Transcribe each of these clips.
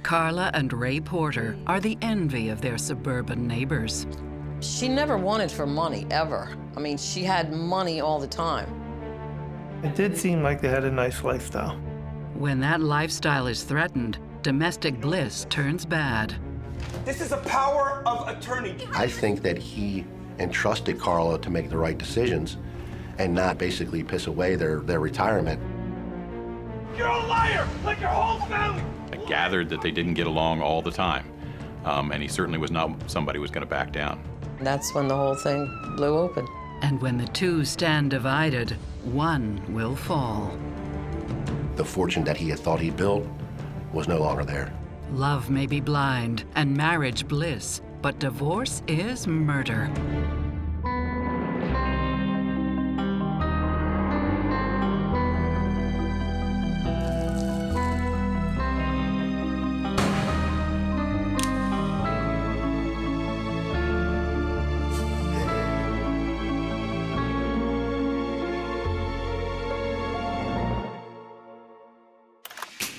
Carla and Ray Porter are the envy of their suburban neighbors. She never wanted for money, ever. I mean, she had money all the time. It did seem like they had a nice lifestyle. When that lifestyle is threatened, domestic bliss turns bad. This is a power of attorney. I think that he entrusted Carla to make the right decisions and not basically piss away their retirement. You're a liar, like your whole family. I gathered that they didn't get along all the time, and he certainly was not somebody who was going to back down. That's when the whole thing blew open. And when the two stand divided, one will fall. The fortune that he had thought he built was no longer there. Love may be blind and marriage bliss, but divorce is murder.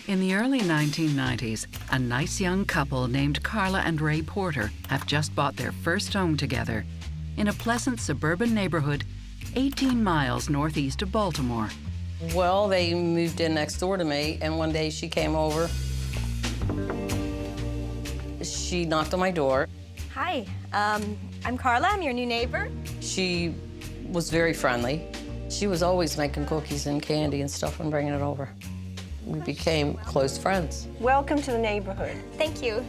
In the early 1990s, a nice young couple named Carla and Ray Porter have just bought their first home together in a pleasant suburban neighborhood 18 miles northeast of Baltimore. Well, they moved in next door to me, and one day she came over. She knocked on my door. Hi, I'm Carla. I'm your new neighbor. She was very friendly. She was always making cookies and candy and stuff and bringing it over. We became close friends. Welcome to the neighborhood. Thank you.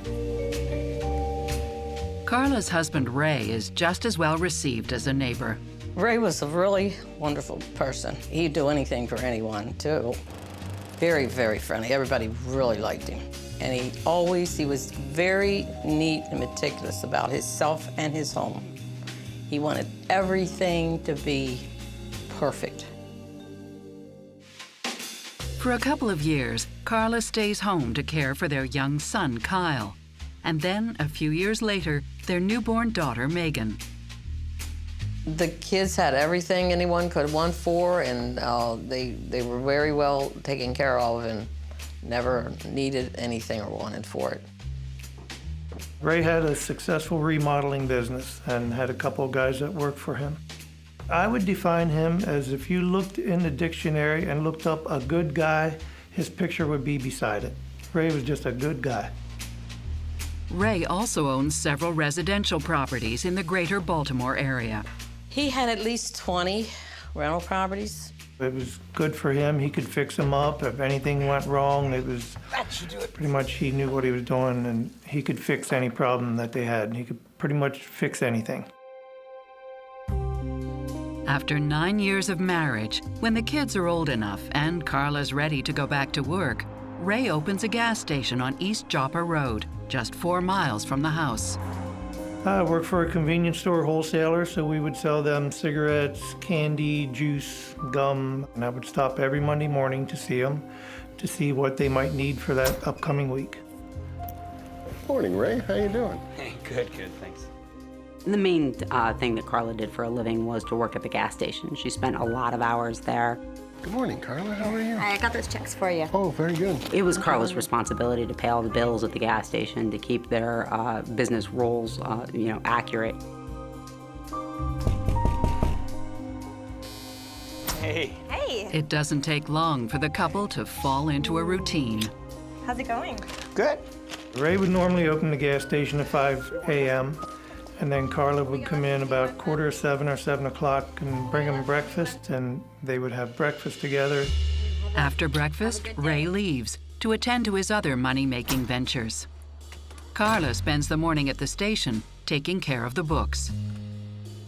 Carla's husband, Ray, is just as well received as a neighbor. Ray was a really wonderful person. He'd do anything for anyone, too. Very, very friendly. Everybody really liked him. And he was very neat and meticulous about himself and his home. He wanted everything to be perfect. For a couple of years, Carla stays home to care for their young son, Kyle. And then, a few years later, their newborn daughter, Megan. The kids had everything anyone could want for, and they were very well taken care of and never needed anything or wanted for it. Ray had a successful remodeling business and had a couple of guys that worked for him. I would define him as if you looked in the dictionary and looked up a good guy, his picture would be beside it. Ray was just a good guy. Ray also owns several residential properties in the greater Baltimore area. He had at least 20 rental properties. It was good for him. He could fix them up. If anything went wrong, it was pretty much he knew what he was doing, and he could fix any problem that they had. He could pretty much fix anything. After 9 years of marriage, when the kids are old enough and Carla's ready to go back to work, Ray opens a gas station on East Joppa Road, just 4 miles from the house. I worked for a convenience store wholesaler, so we would sell them cigarettes, candy, juice, gum, and I would stop every Monday morning to see them, to see what they might need for that upcoming week. Morning, Ray. How you doing? Hey, good, thanks. The main thing that Carla did for a living was to work at the gas station. She spent a lot of hours there. Good morning, Carla. How are you? I got those checks for you. Oh, very good. It was Carla's responsibility to pay all the bills at the gas station, to keep their business rolls, accurate. Hey. Hey, It doesn't take long for the couple to fall into a routine. how's it going? Good. Ray would normally open the gas station at 5 a.m., and then Carla would come in about 6:45 or 7 o'clock and bring them breakfast, and they would have breakfast together. After breakfast, Ray leaves to attend to his other money-making ventures. Carla spends the morning at the station taking care of the books.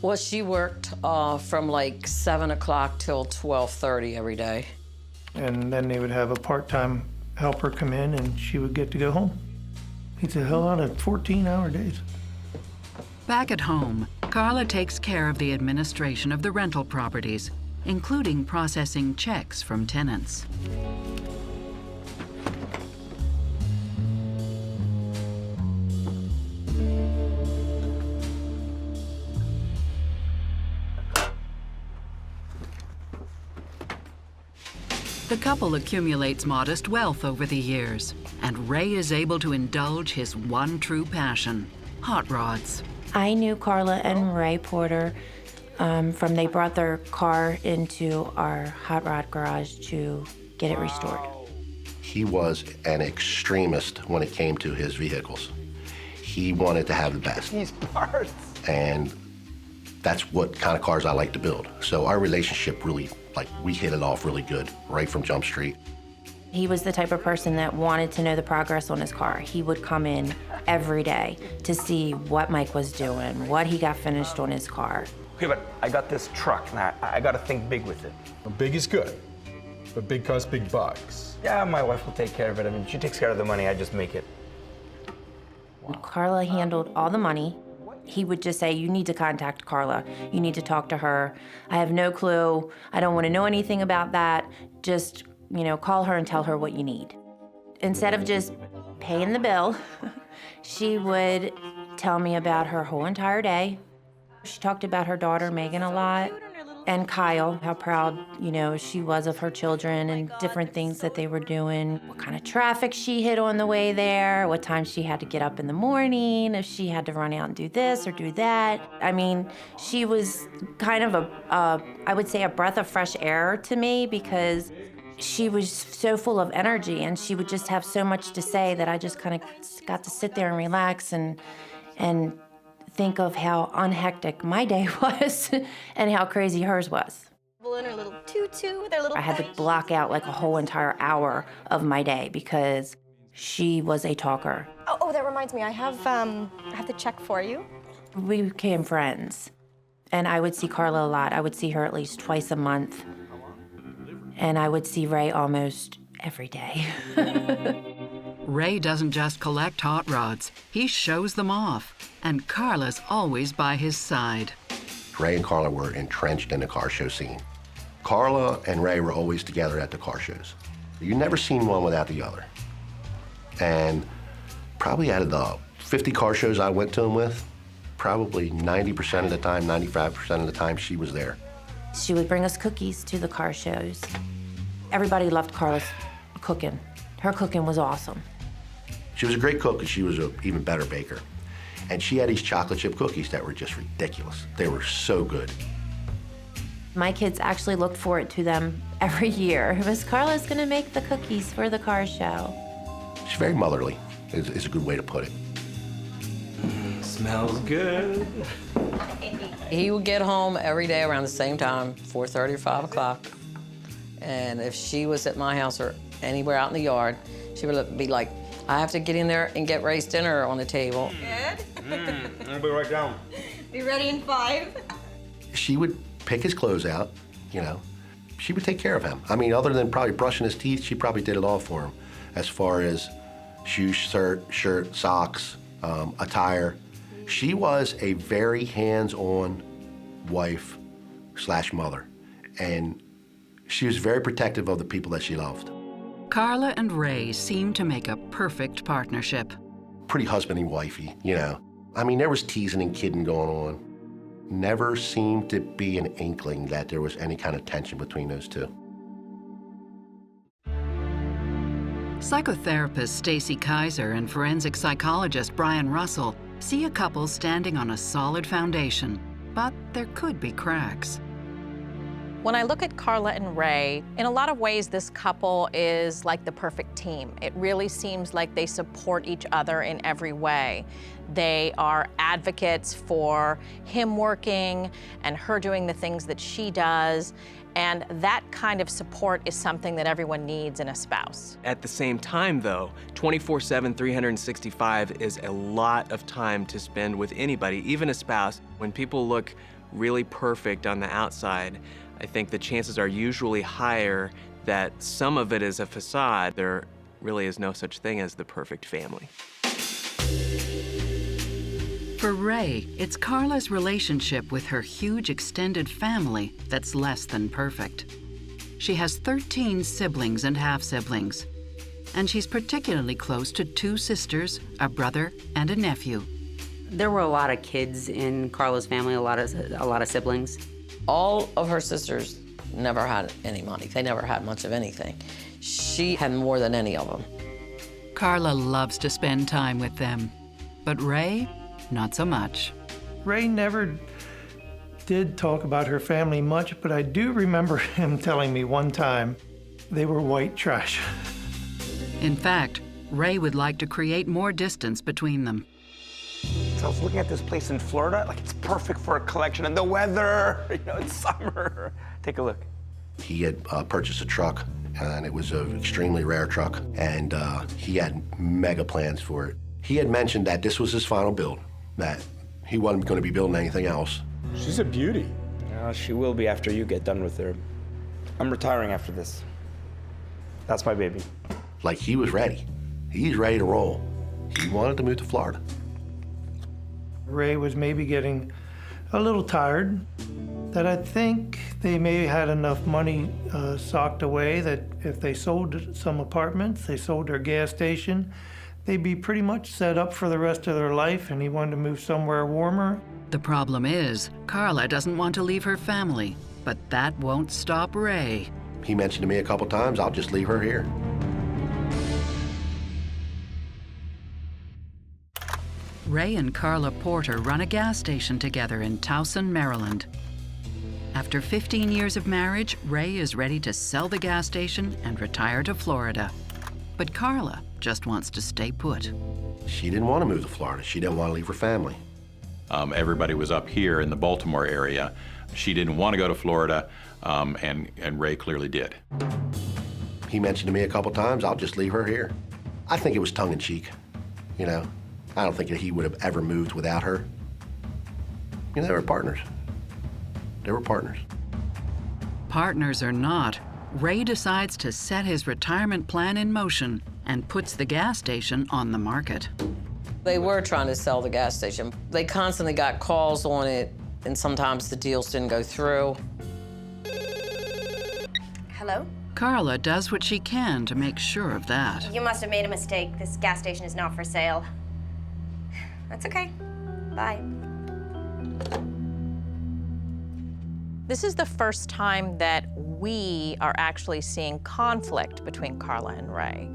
Well, she worked from like 7 o'clock till 12:30 every day. And then they would have a part-time helper come in, and she would get to go home. It's a hell lot of 14-hour days. Back at home, Carla takes care of the administration of the rental properties, including processing checks from tenants. The The couple accumulates modest wealth over the years, and Ray is able to indulge his one true passion, hot rods. I knew Carla and Ray Porter from they brought their car into our hot rod garage to get it restored. He was an extremist when it came to his vehicles. He wanted to have the best. These parts. And that's what kind of cars I like to build. So our relationship really, we hit it off really good right from Jump Street. He was the type of person that wanted to know the progress on his car. He would come in every day to see what Mike was doing, what he got finished on his car. Okay, but I got this truck, and I got to think big with it. Big is good, but big costs big bucks. Yeah, my wife will take care of it. I mean, she takes care of the money, I just make it. Carla handled all the money. He would just say, you need to contact Carla. You need to talk to her. I have no clue. I don't want to know anything about that. Just, call her and tell her what you need. Instead of just paying the bill, she would tell me about her whole entire day. She talked about her daughter, Megan, a lot, and Kyle, how proud, she was of her children and different things that they were doing, what kind of traffic she hit on the way there, what time she had to get up in the morning, if she had to run out and do this or do that. I mean, she was kind of I would say a breath of fresh air to me because she was so full of energy and she would just have so much to say that I just kind of got to sit there and relax and think of how unhectic my day was and how crazy hers was. In her little tutu with her little... I had to block out a whole entire hour of my day because she was a talker. Oh, that reminds me. I have the check for you. We became friends, and I would see Carla a lot. I would see her at least twice a month, and I would see Ray almost every day. Ray doesn't just collect hot rods, he shows them off, and Carla's always by his side. Ray and Carla were entrenched in the car show scene. Carla and Ray were always together at the car shows. You never seen one without the other. And probably out of the 50 car shows I went to them with, probably 90% of the time, 95% of the time, she was there. She would bring us cookies to the car shows. Everybody loved Carla's cooking. Her cooking was awesome. She was a great cook, and she was an even better baker. And she had these chocolate chip cookies that were just ridiculous. They were so good. My kids actually looked forward to them every year. It was Carla's gonna make the cookies for the car show. She's very motherly, is a good way to put it. Smells good. He would get home every day around the same time, 4:30 or 5 o'clock. And if she was at my house or anywhere out in the yard, she would be like, I have to get in there and get Ray's dinner on the table. Good. I'll be right down. Be ready in 5. She would pick his clothes out, She would take care of him. I mean, other than probably brushing his teeth, she probably did it all for him, as far as shoes, shirt, socks, attire. She was a very hands-on wife/mother, and she was very protective of the people that she loved. Carla and Ray seem to make a perfect partnership. Pretty husbandy wifey, I mean, there was teasing and kidding going on. Never seemed to be an inkling that there was any kind of tension between those two. Psychotherapist Stacy Kaiser and forensic psychologist Brian Russell see a couple standing on a solid foundation, but there could be cracks. When I look at Carla and Ray, in a lot of ways, this couple is like the perfect team. It really seems like they support each other in every way. They are advocates for him working and her doing the things that she does. And that kind of support is something that everyone needs in a spouse. At the same time, though, 24/7, 365 is a lot of time to spend with anybody, even a spouse. When people look really perfect on the outside, I think the chances are usually higher that some of it is a facade. There really is no such thing as the perfect family. For Ray, it's Carla's relationship with her huge extended family that's less than perfect. She has 13 siblings and half-siblings, and she's particularly close to 2 sisters, a brother, and a nephew. There were a lot of kids in Carla's family, a lot of siblings. All of her sisters never had any money. They never had much of anything. She had more than any of them. Carla loves to spend time with them, but Ray, not so much. Ray never did talk about her family much, but I do remember him telling me one time they were white trash. In fact, Ray would like to create more distance between them. So I was looking at this place in Florida, like it's perfect for a collection, and the weather, it's summer. Take a look. He had purchased a truck, and it was an extremely rare truck, and he had mega plans for it. He had mentioned that this was his final build, that he wasn't going to be building anything else. She's a beauty. She will be after you get done with her. I'm retiring after this. That's my baby. Like, he was ready. He's ready to roll. He wanted to move to Florida. Ray was maybe getting a little tired, that I think they may have had enough money socked away that if they sold some apartments, they sold their gas station, they'd be pretty much set up for the rest of their life, and he wanted to move somewhere warmer. The problem is, Carla doesn't want to leave her family, but that won't stop Ray. He mentioned to me a couple times, I'll just leave her here. Ray and Carla Porter run a gas station together in Towson, Maryland. After 15 years of marriage, Ray is ready to sell the gas station and retire to Florida. But Carla just wants to stay put. She didn't want to move to Florida. She didn't want to leave her family. Everybody was up here in the Baltimore area. She didn't want to go to Florida, and Ray clearly did. He mentioned to me a couple times, I'll just leave her here. I think it was tongue-in-cheek, I don't think that he would have ever moved without her. They were partners. They were partners. Partners or not, Ray decides to set his retirement plan in motion and puts the gas station on the market. They were trying to sell the gas station. They constantly got calls on it, and sometimes the deals didn't go through. Hello? Carla does what she can to make sure of that. You must have made a mistake. This gas station is not for sale. That's okay. Bye. This is the first time that we are actually seeing conflict between Carla and Ray.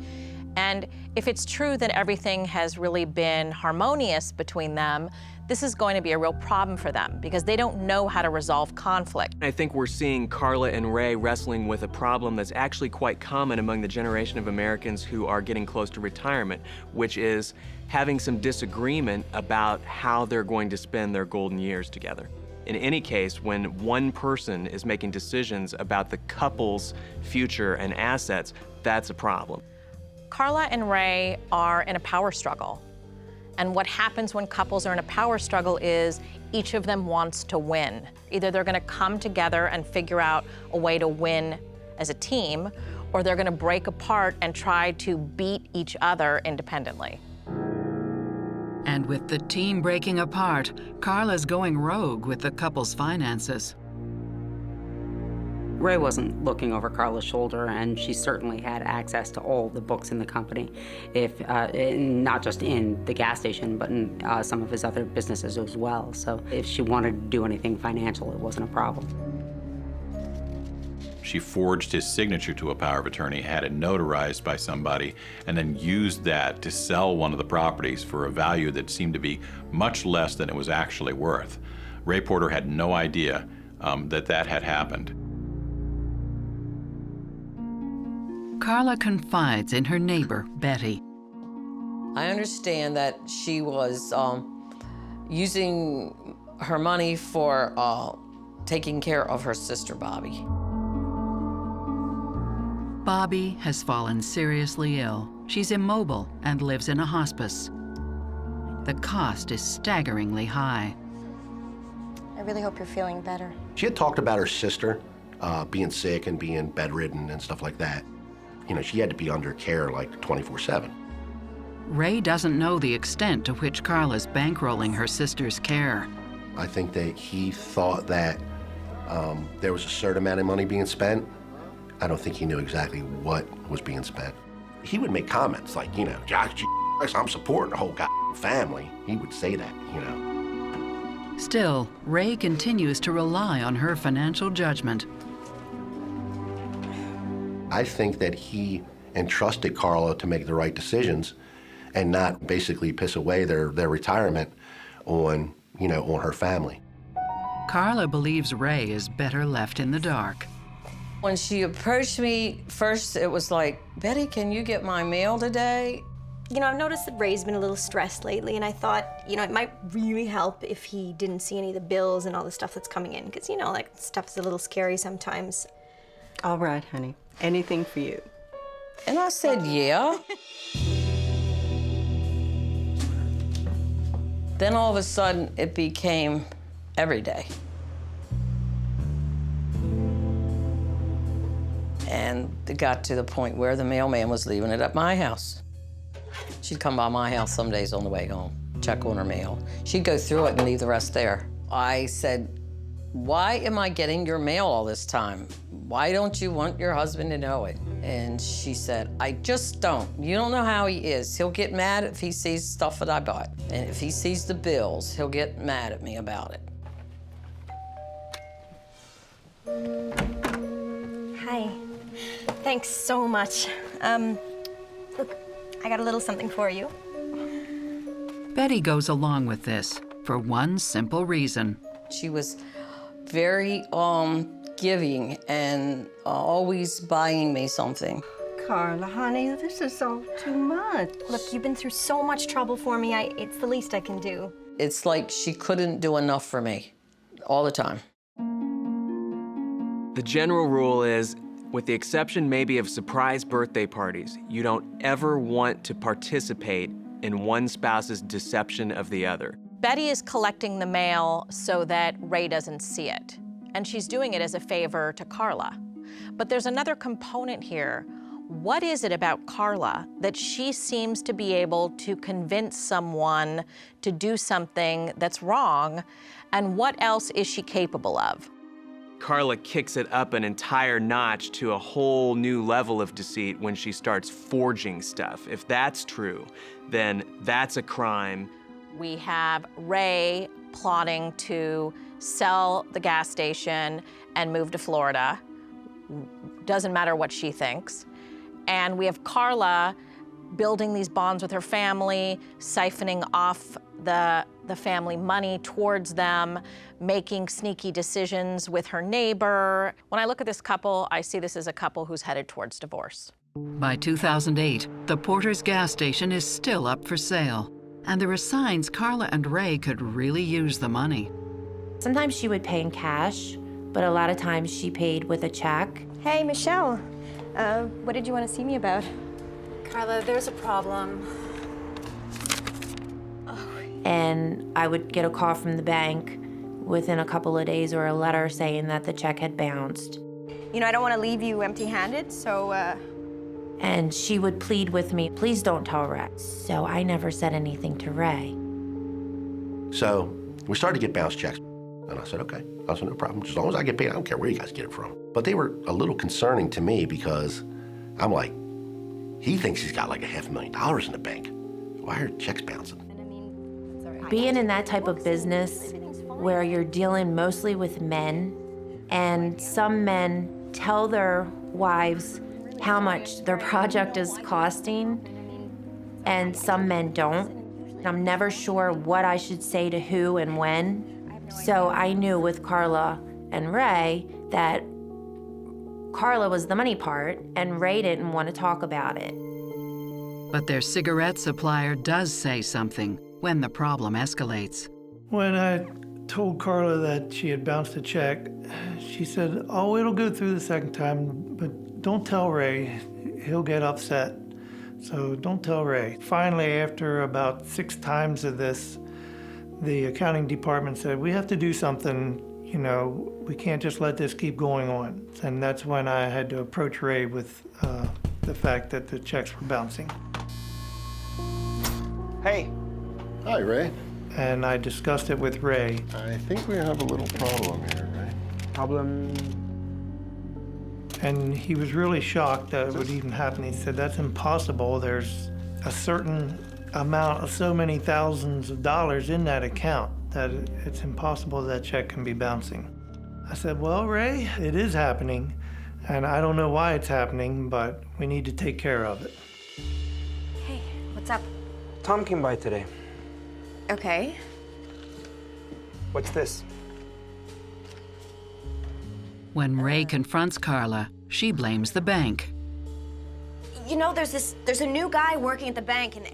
And if it's true that everything has really been harmonious between them, this is going to be a real problem for them because they don't know how to resolve conflict. I think we're seeing Carla and Ray wrestling with a problem that's actually quite common among the generation of Americans who are getting close to retirement, which is having some disagreement about how they're going to spend their golden years together. In any case, when one person is making decisions about the couple's future and assets, that's a problem. Carla and Ray are in a power struggle. And what happens when couples are in a power struggle is each of them wants to win. Either they're going to come together and figure out a way to win as a team, or they're going to break apart and try to beat each other independently. And with the team breaking apart, Carla's going rogue with the couple's finances. Ray wasn't looking over Carla's shoulder, and she certainly had access to all the books in the company, not just in the gas station, but in some of his other businesses as well. So if she wanted to do anything financial, it wasn't a problem. She forged his signature to a power of attorney, had it notarized by somebody, and then used that to sell one of the properties for a value that seemed to be much less than it was actually worth. Ray Porter had no idea that had happened. Carla confides in her neighbor, Betty. I understand that she was using her money for taking care of her sister, Bobby. Bobby has fallen seriously ill. She's immobile and lives in a hospice. The cost is staggeringly high. I really hope you're feeling better. She had talked about her sister being sick and being bedridden and stuff like that. She had to be under care like 24/7. Ray doesn't know the extent to which Carla's bankrolling her sister's care. I think that he thought that there was a certain amount of money being spent. I don't think he knew exactly what was being spent. He would make comments like, Josh, I'm supporting the whole goddamn family. He would say that, Still, Ray continues to rely on her financial judgment. I think that he entrusted Carla to make the right decisions and not basically piss away their retirement on, you know, on her family. Carla believes Ray is better left in the dark. When she approached me, first it was like, Betty, can you get my mail today? You know, I've noticed that Ray's been a little stressed lately, and I thought, you know, it might really help if he didn't see any of the bills and all the stuff that's coming in, because, you know, like, stuff's a little scary sometimes. All right, honey. Anything for you. And I said, yeah. Then all of a sudden, it became every day. And it got to the point where the mailman was leaving it at my house. She'd come by my house some days on the way home, check on her mail. She'd go through it and leave the rest there. I said, why am I getting your mail all this time? Why don't you want your husband to know it? And she said, I just don't. You don't know how he is. He'll get mad if he sees stuff that I bought. And if he sees the bills, he'll get mad at me about it. Hi. Thanks so much. Look, I got a little something for you. Betty goes along with this for one simple reason. She was very giving and always buying me something. Carla, honey, this is all too much. Look, you've been through so much trouble for me. It's the least I can do. It's like she couldn't do enough for me all the time. The general rule is, with the exception maybe of surprise birthday parties, you don't ever want to participate in one spouse's deception of the other. Betty is collecting the mail so that Ray doesn't see it, and she's doing it as a favor to Carla. But there's another component here. What is it about Carla that she seems to be able to convince someone to do something that's wrong, and what else is she capable of? Carla kicks it up an entire notch to a whole new level of deceit when she starts forging stuff. If that's true, then that's a crime. We have Ray plotting to sell the gas station and move to Florida. Doesn't matter what she thinks. And we have Carla building these bonds with her family, siphoning off the family money towards them, making sneaky decisions with her neighbor. When I look at this couple, I see this as a couple who's headed towards divorce. By 2008, the Porter's gas station is still up for sale, and there are signs Carla and Ray could really use the money. Sometimes she would pay in cash, but a lot of times she paid with a check. Hey, Michelle. What did you want to see me about? Carla, there's a problem. And I would get a call from the bank within a couple of days or a letter saying that the check had bounced. You know, I don't want to leave you empty-handed, so, And she would plead with me, please don't tell Ray. So I never said anything to Ray. So we started to get bounce checks. And I said, okay. I said, no problem. As long as I get paid, I don't care where you guys get it from. But they were a little concerning to me because I'm like, he thinks he's got like $500,000 in the bank. Why are checks bouncing? Being in that type of business where you're dealing mostly with men, and some men tell their wives how much their project is costing, and some men don't. I'm never sure what I should say to who and when. So I knew with Carla and Ray that Carla was the money part, and Ray didn't want to talk about it. But their cigarette supplier does say something when the problem escalates. When I told Carla that she had bounced a check, she said, oh, it'll go through the second time, but don't tell Ray. He'll get upset. So don't tell Ray. Finally, after about 6 times of this, the accounting department said, we have to do something. You know, we can't just let this keep going on. And that's when I had to approach Ray with the fact that the checks were bouncing. Hey. Hi, Ray. And I discussed it with Ray. I think we have a little problem here, Ray. Problem? And he was really shocked that it would even happen. He said, that's impossible. There's a certain amount of so many thousands of dollars in that account that it's impossible that check can be bouncing. I said, well, Ray, it is happening. And I don't know why it's happening, but we need to take care of it. Hey, what's up? Tom came by today. Okay. What's this? When Ray confronts Carla, she blames the bank. You know, there's a new guy working at the bank, and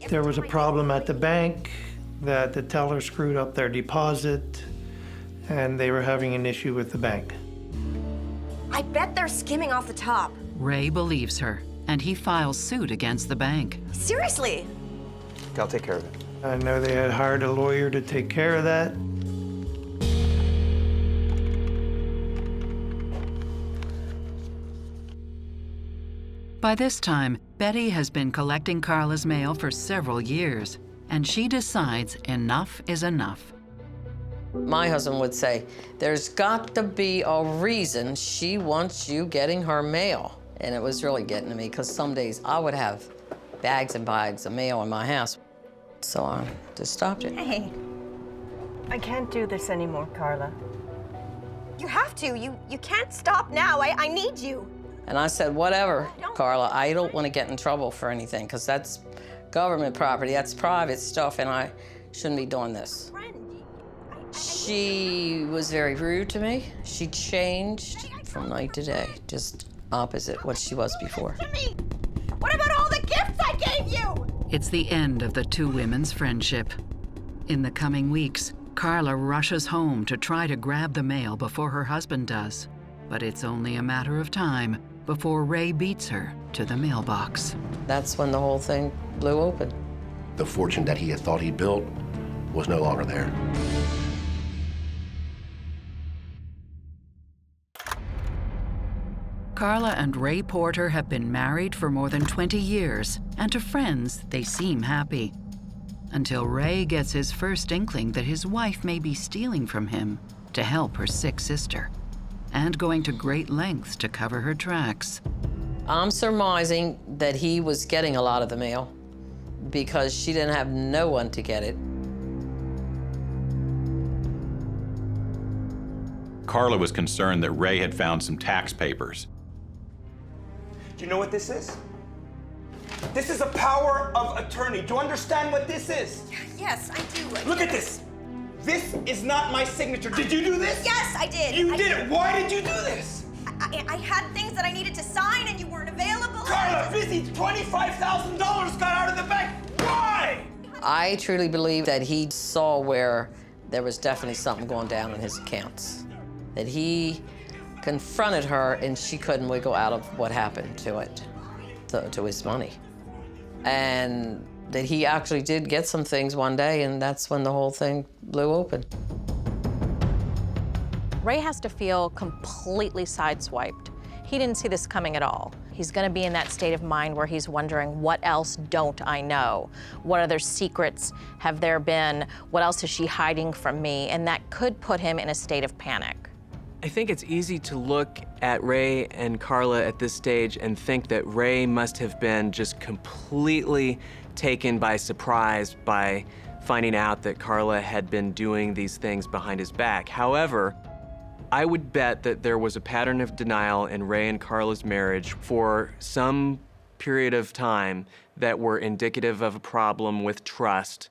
There was a problem at the bank that the teller screwed up their deposit, and they were having an issue with the bank. I bet they're skimming off the top. Ray believes her, and he files suit against the bank. Seriously? I'll take care of it. I know they had hired a lawyer to take care of that. By this time, Betty has been collecting Carla's mail for several years, and she decides enough is enough. My husband would say, there's got to be a reason she wants you getting her mail. And it was really getting to me, because some days I would have bags and bags of mail in my house. So I just stopped it. Hey. I can't do this anymore, Carla. You have to. You can't stop now. I need you. And I said, whatever, Carla, I don't want to get in trouble for anything, because that's government property, that's private stuff, and I shouldn't be doing this. She was very rude to me. She changed from night to day, just opposite what she was before. What about all the gifts I gave you? It's the end of the two women's friendship. In the coming weeks, Carla rushes home to try to grab the mail before her husband does. But it's only a matter of time before Ray beats her to the mailbox. That's when the whole thing blew open. The fortune that he had thought he built was no longer there. Carla and Ray Porter have been married for more than 20 years, and to friends, they seem happy. Until Ray gets his first inkling that his wife may be stealing from him to help her sick sister, and going to great lengths to cover her tracks. I'm surmising that he was getting a lot of the mail because she didn't have no one to get it. Carla was concerned that Ray had found some tax papers. Do you know what this is? This is a power of attorney. Do you understand what this is? Yes, I do. Look at this. This is not my signature. Did you do this? Yes, I did. You did it. Why did you do this? I had things that I needed to sign and you weren't available. Carla, busy. $25,000 got out of the bank. Why? I truly believe that he saw where there was definitely something going down in his accounts. That he confronted her and she couldn't wiggle out of what happened to it, to his money. And that he actually did get some things one day, and that's when the whole thing blew open. Ray has to feel completely sideswiped. He didn't see this coming at all. He's gonna be in that state of mind where he's wondering, what else don't I know? What other secrets have there been? What else is she hiding from me? And that could put him in a state of panic. I think it's easy to look at Ray and Carla at this stage and think that Ray must have been just completely taken by surprise by finding out that Carla had been doing these things behind his back. However, I would bet that there was a pattern of denial in Ray and Carla's marriage for some period of time that were indicative of a problem with trust.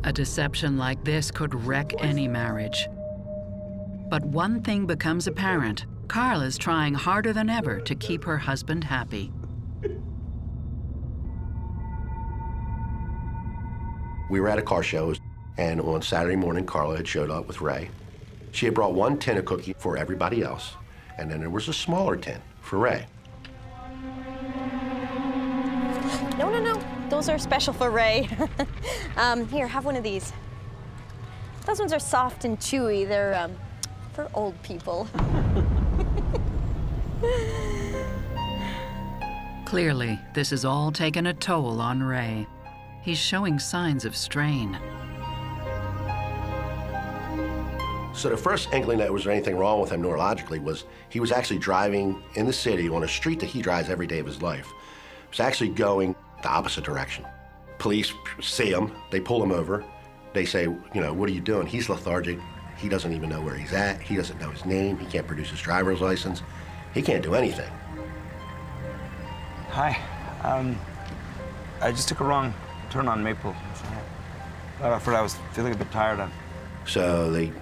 A deception like this could wreck any marriage. But one thing becomes apparent. Carla's trying harder than ever to keep her husband happy. We were at a car show, and on Saturday morning, Carla had showed up with Ray. She had brought one tin of cookie for everybody else, and then there was a smaller tin for Ray. No. Those are special for Ray. Here, have one of these. Those ones are soft and chewy. They're for old people. Clearly, this has all taken a toll on Ray. He's showing signs of strain. So the first inkling that there was anything wrong with him neurologically was he was actually driving in the city on a street that he drives every day of his life. He was actually going the opposite direction. Police see him, they pull him over. They say, what are you doing? He's lethargic. He doesn't even know where he's at. He doesn't know his name. He can't produce his driver's license. He can't do anything. Hi. I just took a wrong turn on Maple. I thought I was feeling a bit tired. So they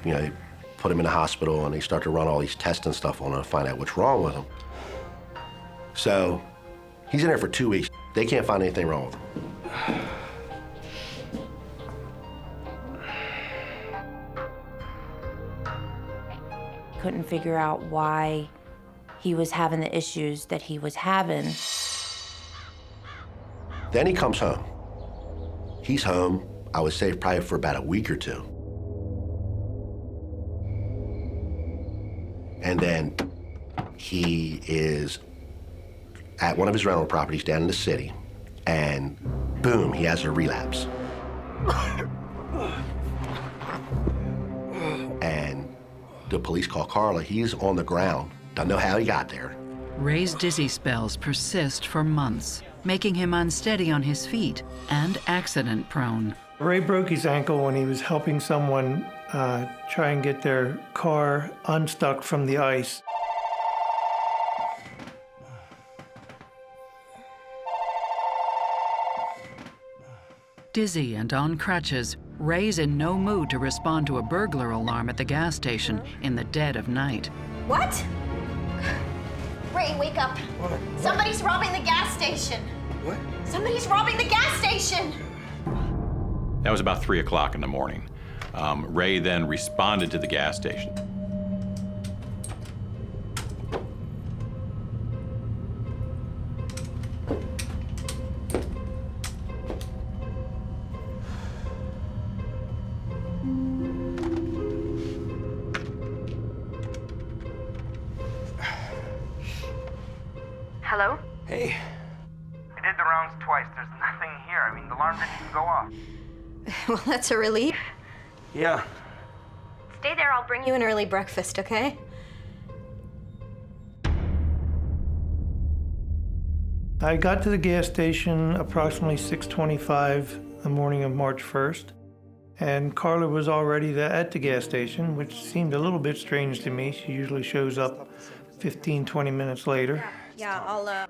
put him in the hospital and they start to run all these tests and stuff on him to find out what's wrong with him. So he's in there for 2 weeks. They can't find anything wrong with him. Couldn't figure out why he was having the issues that he was having. Then he comes home. He's home, I would say, probably for about a week or two. And then he is at one of his rental properties down in the city, and boom, he has a relapse. And the police call Carla. He's on the ground. Don't know how he got there. Ray's dizzy spells persist for months, making him unsteady on his feet and accident-prone. Ray broke his ankle when he was helping someone try and get their car unstuck from the ice. Dizzy and on crutches, Ray's in no mood to respond to a burglar alarm at the gas station in the dead of night. What? Ray, wake up. What? Somebody's robbing the gas station. What? Somebody's robbing the gas station. That was about 3 o'clock in the morning. Ray then responded to the gas station. Hello? Hey. I did the rounds twice. There's nothing here. I mean, the alarm didn't even go off. Well, that's a relief. Yeah. Stay there, I'll bring you an early breakfast, okay? I got to the gas station approximately 6:25 the morning of March 1st, and Carla was already at the gas station, which seemed a little bit strange to me. She usually shows up 15, 20 minutes later. Yeah, I'll,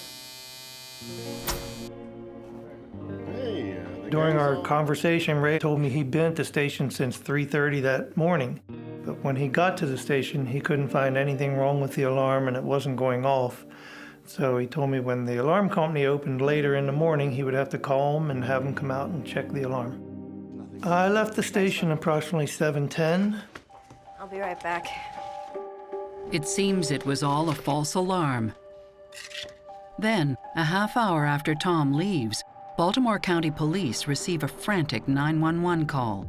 During our conversation, Ray told me he'd been at the station since 3:30 that morning. But when he got to the station, he couldn't find anything wrong with the alarm and it wasn't going off. So he told me when the alarm company opened later in the morning, he would have to call him and have him come out and check the alarm. I left the station approximately 7:10. I'll be right back. It seems it was all a false alarm. Then, a half hour after Tom leaves, Baltimore County Police receive a frantic 911 call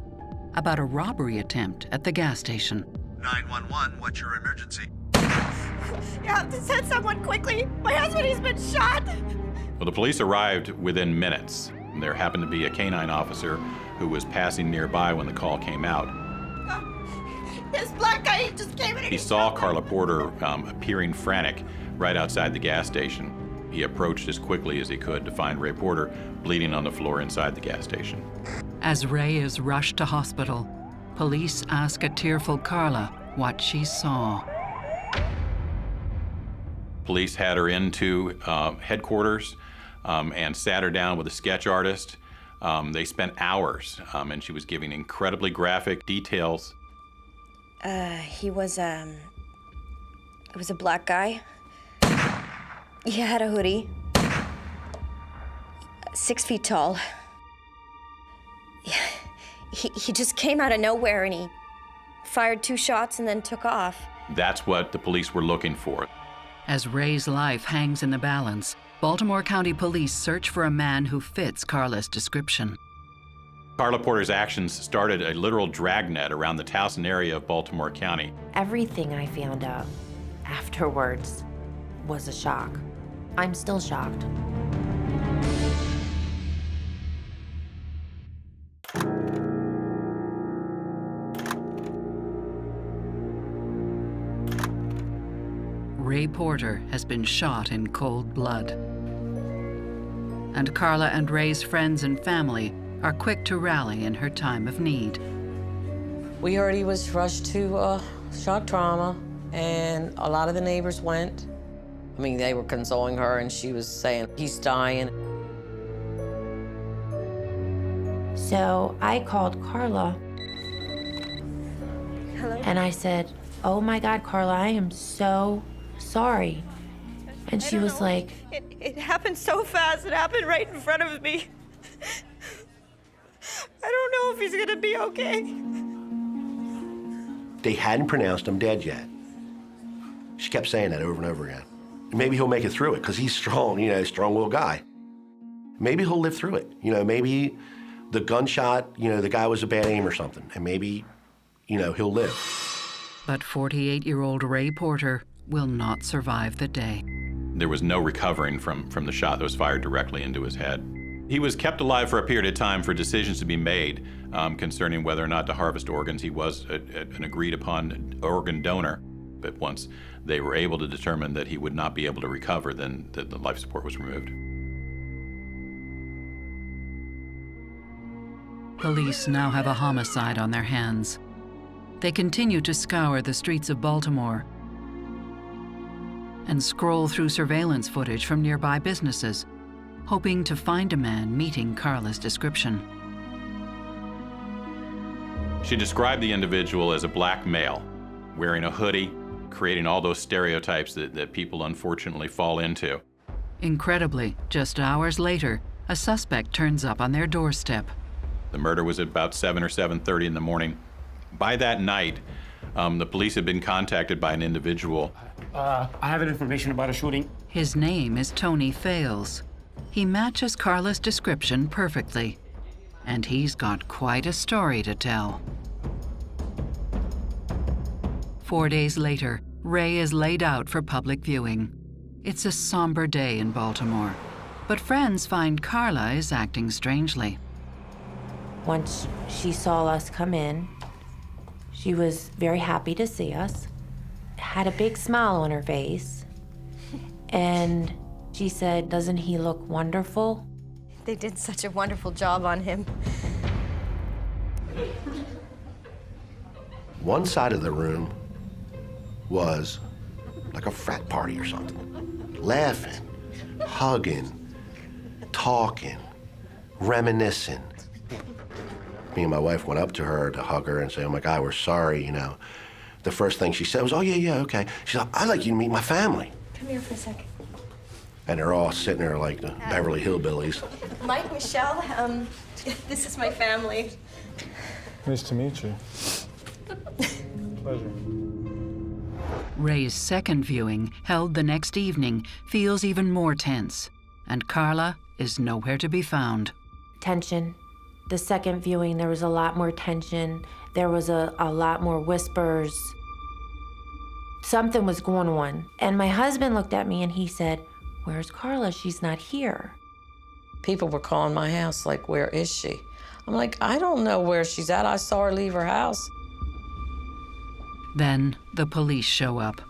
about a robbery attempt at the gas station. 911, what's your emergency? You have to send someone quickly. My husband, he's been shot. Well, the police arrived within minutes. There happened to be a canine officer who was passing nearby when the call came out. This black guy, he just came in. He saw Carla Porter appearing frantic right outside the gas station. He approached as quickly as he could to find Ray Porter bleeding on the floor inside the gas station. As Ray is rushed to hospital, police ask a tearful Carla what she saw. Police had her into headquarters and sat her down with a sketch artist. They spent hours, and she was giving incredibly graphic details. He was, it was a black guy. He had a hoodie. 6 feet tall. He just came out of nowhere and he fired 2 shots and then took off. That's what the police were looking for. As Ray's life hangs in the balance, Baltimore County Police search for a man who fits Carla's description. Carla Porter's actions started a literal dragnet around the Towson area of Baltimore County. Everything I found out afterwards was a shock. I'm still shocked. Ray Porter has been shot in cold blood. And Carla and Ray's friends and family are quick to rally in her time of need. We heard he was rushed to shock trauma, and a lot of the neighbors went. I mean, they were consoling her, and she was saying, he's dying. So I called Carla. Hello? And I said, oh my God, Carla, I am so sorry. And she was like, It happened so fast. It happened right in front of me. I don't know if he's gonna be okay. They hadn't pronounced him dead yet. She kept saying that over and over again. Maybe he'll make it through it, because he's strong, you know, strong-willed guy. Maybe he'll live through it. You know, maybe the gunshot, you know, the guy was a bad aim or something, and maybe, you know, he'll live. But 48-year-old Ray Porter will not survive the day. There was no recovering from the shot that was fired directly into his head. He was kept alive for a period of time for decisions to be made concerning whether or not to harvest organs. He was an agreed-upon organ donor, but once they were able to determine that he would not be able to recover, then the life support was removed. Police now have a homicide on their hands. They continue to scour the streets of Baltimore and scroll through surveillance footage from nearby businesses, hoping to find a man meeting Carla's description. She described the individual as a black male, wearing a hoodie, creating all those stereotypes that people unfortunately fall into. Incredibly, just hours later, a suspect turns up on their doorstep. The murder was at about 7 or 7:30 in the morning. By that night, the police had been contacted by an individual. I have information about a shooting. His name is Tony Fales. He matches Carla's description perfectly, and he's got quite a story to tell. 4 days later, Ray is laid out for public viewing. It's a somber day in Baltimore, but friends find Carla is acting strangely. once she saw us come in, she was very happy to see us, had a big smile on her face, and she said, "Doesn't he look wonderful?" They did such a wonderful job on him. One side of the room was like a frat party or something. Laughing, hugging, talking, reminiscing. Me and my wife went up to her to hug her and say, "Oh my God, we're sorry," you know. The first thing she said was, "Oh yeah, okay." She's like, "I'd like you to meet my family." Come here for a second. And they're all sitting there like the Beverly Hillbillies. Mike, Michelle, this is my family. Nice to meet you. Pleasure. Ray's second viewing, held the next evening, feels even more tense, and Carla is nowhere to be found. Tension. The second viewing, there was a lot more tension. There was a lot more whispers. Something was going on. And my husband looked at me and he said, "Where's Carla? She's not here." People were calling my house like, "Where is she?" I'm like, "I don't know where she's at. I saw her leave her house." Then the police show up,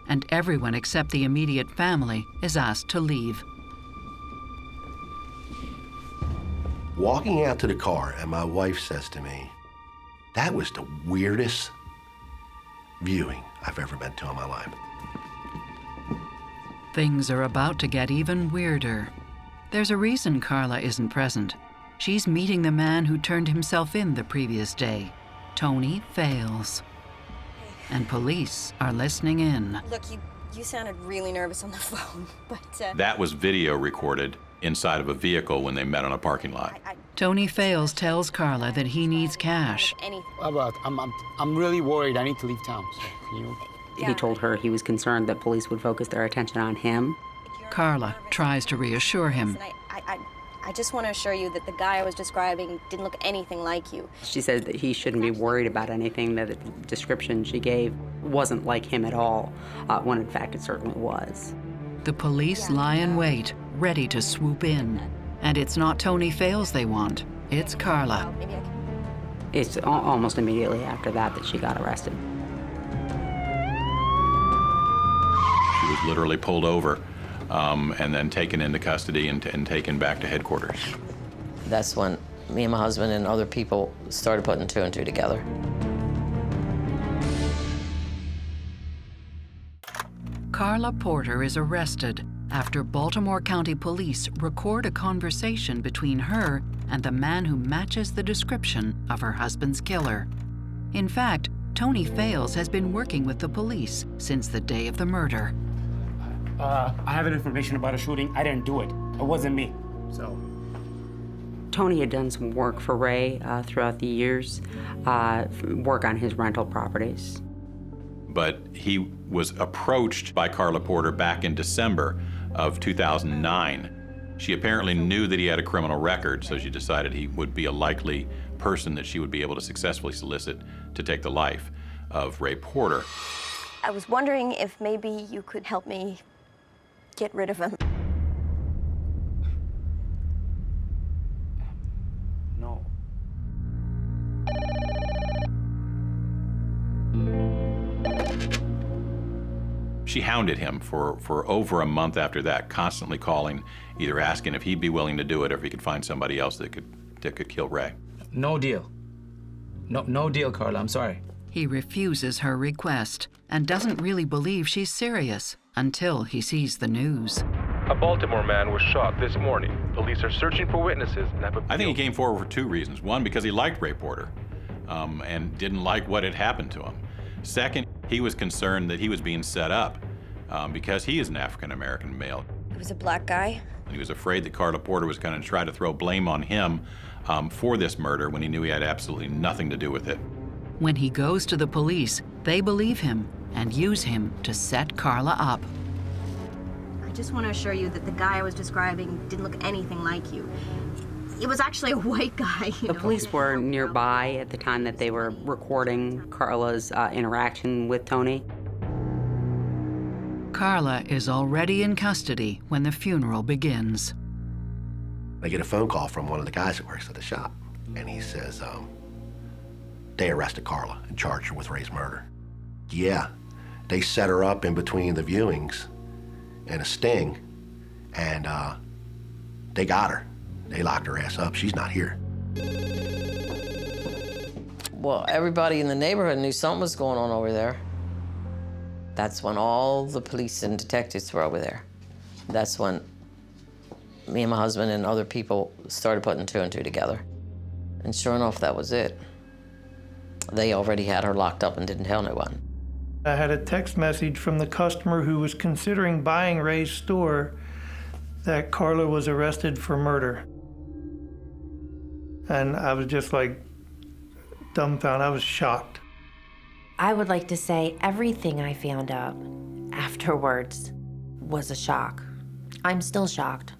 and everyone except the immediate family is asked to leave. Walking out to the car, and my wife says to me, "That was the weirdest viewing I've ever been to in my life." Things are about to get even weirder. There's a reason Carla isn't present. She's meeting the man who turned himself in the previous day, Tony Fales. And police are listening in. Look, you sounded really nervous on the phone, but... That was video recorded inside of a vehicle when they met on a parking lot. Tony Fales tells Carla that he needs cash. I'm really worried. I need to leave town. So, can you... He told her he was concerned that police would focus their attention on him. Carla tries to reassure him. I just want to assure you that the guy I was describing didn't look anything like you. She said that he shouldn't be worried about anything, that the description she gave wasn't like him at all, when in fact it certainly was. The police lie in wait, ready to swoop in. And it's not Tony Fales they want, it's Carla. It's almost immediately after that she got arrested. She was literally pulled over and then taken into custody and taken back to headquarters. That's when me and my husband and other people started putting two and two together. Carla Porter is arrested after Baltimore County Police record a conversation between her and the man who matches the description of her husband's killer. In fact, Tony Fales has been working with the police since the day of the murder. I have information about a shooting. I didn't do it. It wasn't me. So. Tony had done some work for Ray throughout the years, work on his rental properties. But he was approached by Carla Porter back in December of 2009. She apparently knew that he had a criminal record, so she decided he would be a likely person that she would be able to successfully solicit to take the life of Ray Porter. I was wondering if maybe you could help me get rid of him. No. She hounded him for over a month after that, constantly calling, either asking if he'd be willing to do it or if he could find somebody else that could kill Ray. No deal. No deal, Carla. I'm sorry. He refuses her request and doesn't really believe she's serious until he sees the news. A Baltimore man was shot this morning. Police are searching for witnesses and have I think he came forward for two reasons. One, because he liked Ray Porter and didn't like what had happened to him. Second, he was concerned that he was being set up because he is an African-American male. He was a black guy. And he was afraid that Carla Porter was going to try to throw blame on him for this murder when he knew he had absolutely nothing to do with it. When he goes to the police, they believe him and use him to set Carla up. I just want to assure you that the guy I was describing didn't look anything like you. He was actually a white guy. The police were nearby at the time that they were recording Carla's interaction with Tony. Carla is already in custody when the funeral begins. I get a phone call from one of the guys that works at the shop, and he says, they arrested Carla and charged her with Ray's murder. Yeah, they set her up in between the viewings and a sting, and they got her. They locked her ass up. She's not here. Well, everybody in the neighborhood knew something was going on over there. That's when all the police and detectives were over there. That's when me and my husband and other people started putting two and two together. And sure enough, that was it. They already had her locked up and didn't tell no one. I had a text message from the customer who was considering buying Ray's store that Carla was arrested for murder. And I was just like dumbfounded. I was shocked. I would like to say everything I found out afterwards was a shock. I'm still shocked.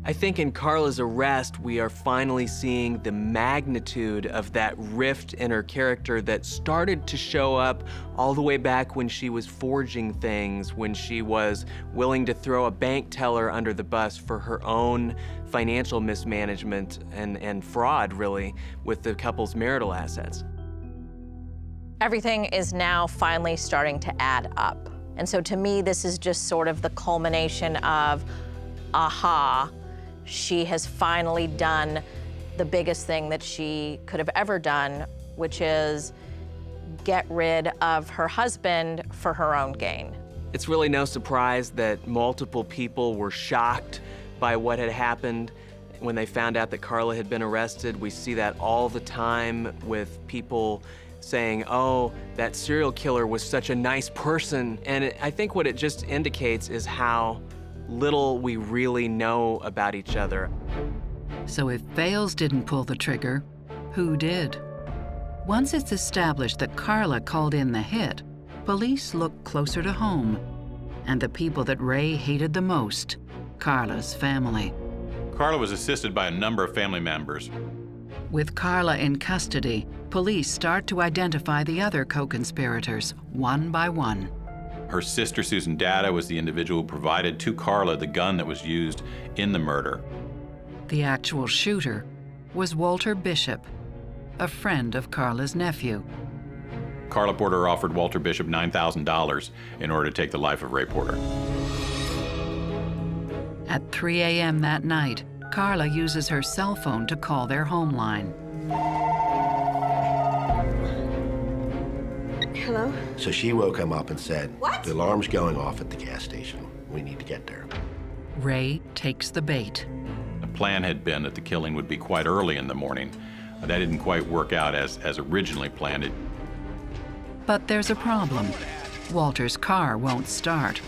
I think in Carla's arrest, we are finally seeing the magnitude of that rift in her character that started to show up all the way back when she was forging things, when she was willing to throw a bank teller under the bus for her own financial mismanagement and fraud, really, with the couple's marital assets. Everything is now finally starting to add up. And so to me, this is just sort of the culmination of, aha, she has finally done the biggest thing that she could have ever done, which is get rid of her husband for her own gain. It's really no surprise that multiple people were shocked by what had happened when they found out that Carla had been arrested. We see that all the time with people saying, oh, that serial killer was such a nice person. And I think what it just indicates is how little we really know about each other. So if Fales didn't pull the trigger, who did? Once it's established that Carla called in the hit, police look closer to home and the people that Ray hated the most, Carla's family. Carla was assisted by a number of family members. With Carla in custody, police start to identify the other co-conspirators one by one. Her sister, Susan Data, was the individual who provided to Carla the gun that was used in the murder. The actual shooter was Walter Bishop, a friend of Carla's nephew. Carla Porter offered Walter Bishop $9,000 in order to take the life of Ray Porter. At 3 a.m. that night, Carla uses her cell phone to call their home line. Hello? So she woke him up and said, What? "The alarm's going off at the gas station. We need to get there." Ray takes the bait. The plan had been that the killing would be quite early in the morning. That didn't quite work out as originally planned. But there's a problem. Walter's car won't start.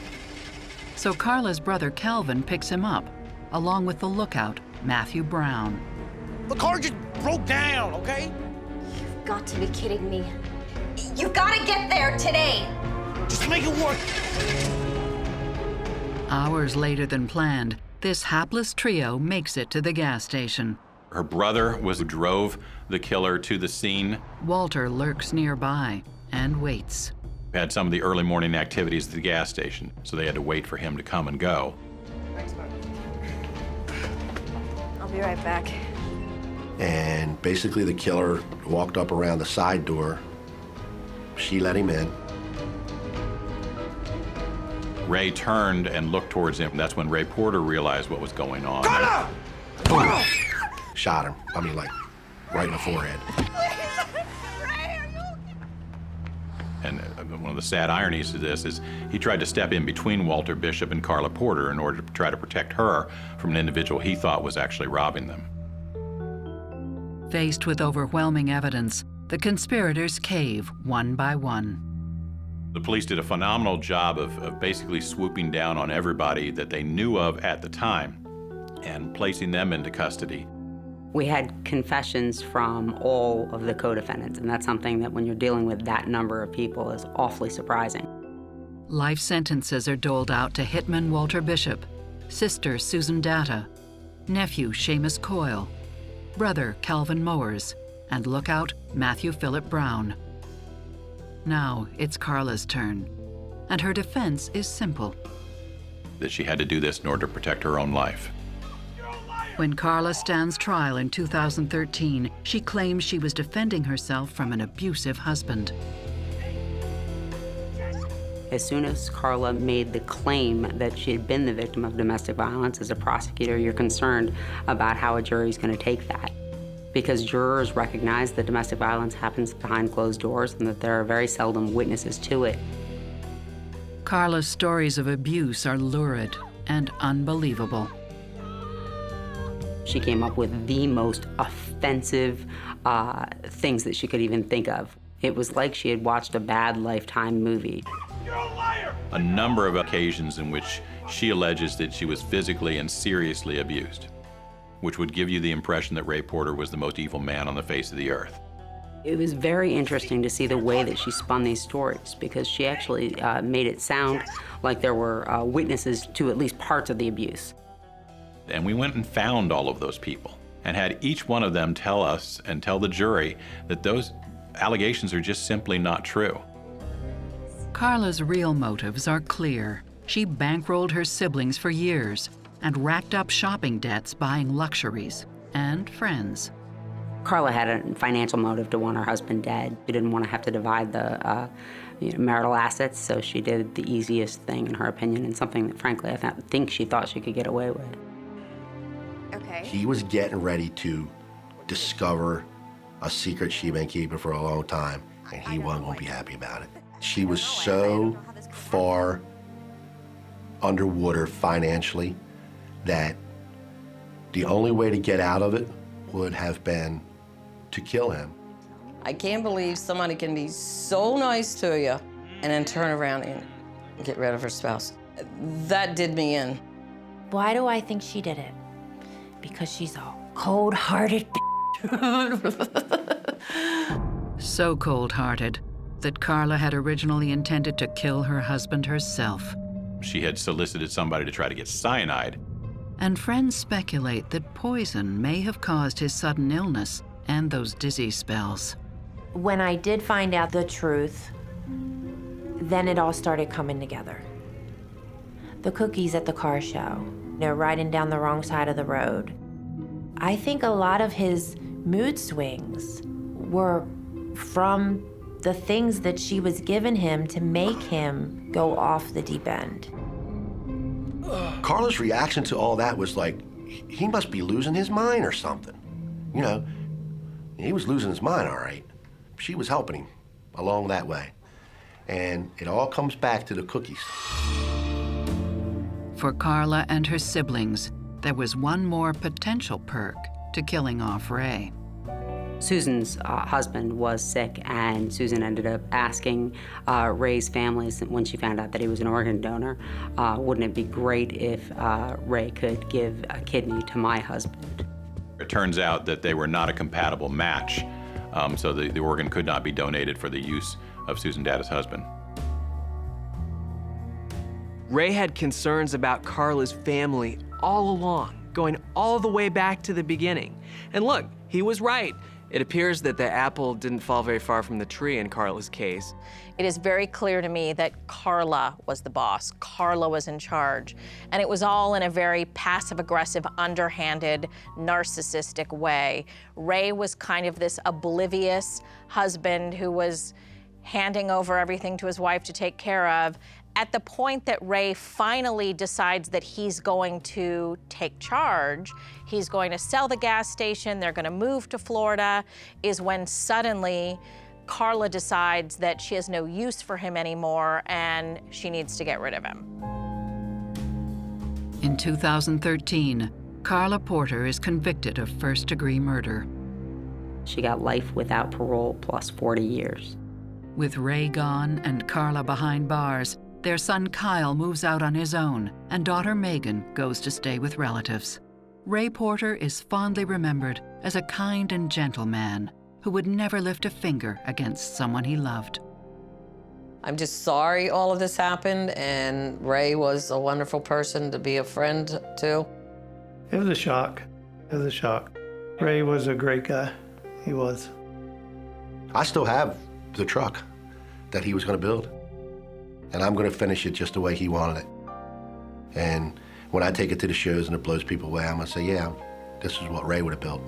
So Carla's brother Calvin picks him up, along with the lookout, Matthew Brown. The car just broke down, okay? You've got to be kidding me. You've got to get there today. Just make it work. Hours later than planned, this hapless trio makes it to the gas station. Her brother was who drove the killer to the scene. Walter lurks nearby and waits. Had some of the early morning activities at the gas station, so they had to wait for him to come and go. I'll be right back. And basically the killer walked up around the side door. She let him in. Ray turned and looked towards him. That's when Ray Porter realized what was going on. Carla! Boom! Shot him. I mean, like, right in the forehead. And one of the sad ironies to this is he tried to step in between Walter Bishop and Carla Porter in order to try to protect her from an individual he thought was actually robbing them. Faced with overwhelming evidence, the conspirators cave one by one. The police did a phenomenal job of basically swooping down on everybody that they knew of at the time and placing them into custody. We had confessions from all of the co-defendants, and that's something that when you're dealing with that number of people is awfully surprising. Life sentences are doled out to hitman Walter Bishop, sister Susan Datta, nephew Seamus Coyle, brother Calvin Mowers, and lookout Matthew Philip Brown. Now it's Carla's turn, and her defense is simple. That she had to do this in order to protect her own life. When Carla stands trial in 2013, she claims she was defending herself from an abusive husband. As soon as Carla made the claim that she had been the victim of domestic violence, as a prosecutor, you're concerned about how a jury's going to take that. Because jurors recognize that domestic violence happens behind closed doors and that there are very seldom witnesses to it. Carla's stories of abuse are lurid and unbelievable. She came up with the most offensive things that she could even think of. It was like she had watched a bad Lifetime movie. You're a liar! A number of occasions in which she alleges that she was physically and seriously abused, which would give you the impression that Ray Porter was the most evil man on the face of the earth. It was very interesting to see the way that she spun these stories, because she actually made it sound like there were witnesses to at least parts of the abuse. And we went and found all of those people and had each one of them tell us and tell the jury that those allegations are just simply not true. Carla's real motives are clear. She bankrolled her siblings for years and racked up shopping debts buying luxuries and friends. Carla had a financial motive to want her husband dead. She didn't want to have to divide the marital assets, so she did the easiest thing, in her opinion, and something that, frankly, I think she thought she could get away with. Okay. He was getting ready to discover a secret she'd been keeping for a long time, and he wasn't going to be happy about it. She was so far underwater financially that the only way to get out of it would have been to kill him. I can't believe somebody can be so nice to you and then turn around and get rid of her spouse. That did me in. Why do I think she did it? Because she's a cold-hearted So cold-hearted that Carla had originally intended to kill her husband herself. She had solicited somebody to try to get cyanide. And friends speculate that poison may have caused his sudden illness and those dizzy spells. When I did find out the truth, then it all started coming together. The cookies at the car show, riding down the wrong side of the road. I think a lot of his mood swings were from the things that she was giving him to make him go off the deep end. Carla's reaction to all that was like, he must be losing his mind or something. You know, he was losing his mind, all right. She was helping him along that way. And it all comes back to the cookies. For Carla and her siblings, there was one more potential perk to killing off Ray. Susan's husband was sick, and Susan ended up asking Ray's family, when she found out that he was an organ donor, wouldn't it be great if Ray could give a kidney to my husband? It turns out that they were not a compatible match, so the organ could not be donated for the use of Susan Dada's husband. Ray had concerns about Carla's family all along, going all the way back to the beginning. And look, he was right. It appears that the apple didn't fall very far from the tree in Carla's case. It is very clear to me that Carla was the boss. Carla was in charge. And it was all in a very passive-aggressive, underhanded, narcissistic way. Ray was kind of this oblivious husband who was handing over everything to his wife to take care of. At the point that Ray finally decides that he's going to take charge, he's going to sell the gas station, they're going to move to Florida, is when suddenly Carla decides that she has no use for him anymore and she needs to get rid of him. In 2013, Carla Porter is convicted of first-degree murder. She got life without parole plus 40 years. With Ray gone and Carla behind bars, their son Kyle moves out on his own, and daughter Megan goes to stay with relatives. Ray Porter is fondly remembered as a kind and gentle man who would never lift a finger against someone he loved. I'm just sorry all of this happened, and Ray was a wonderful person to be a friend to. It was a shock. It was a shock. Ray was a great guy. He was. I still have the truck that he was going to build. And I'm going to finish it just the way he wanted it. And when I take it to the shows and it blows people away, I'm going to say, yeah, this is what Ray would have built.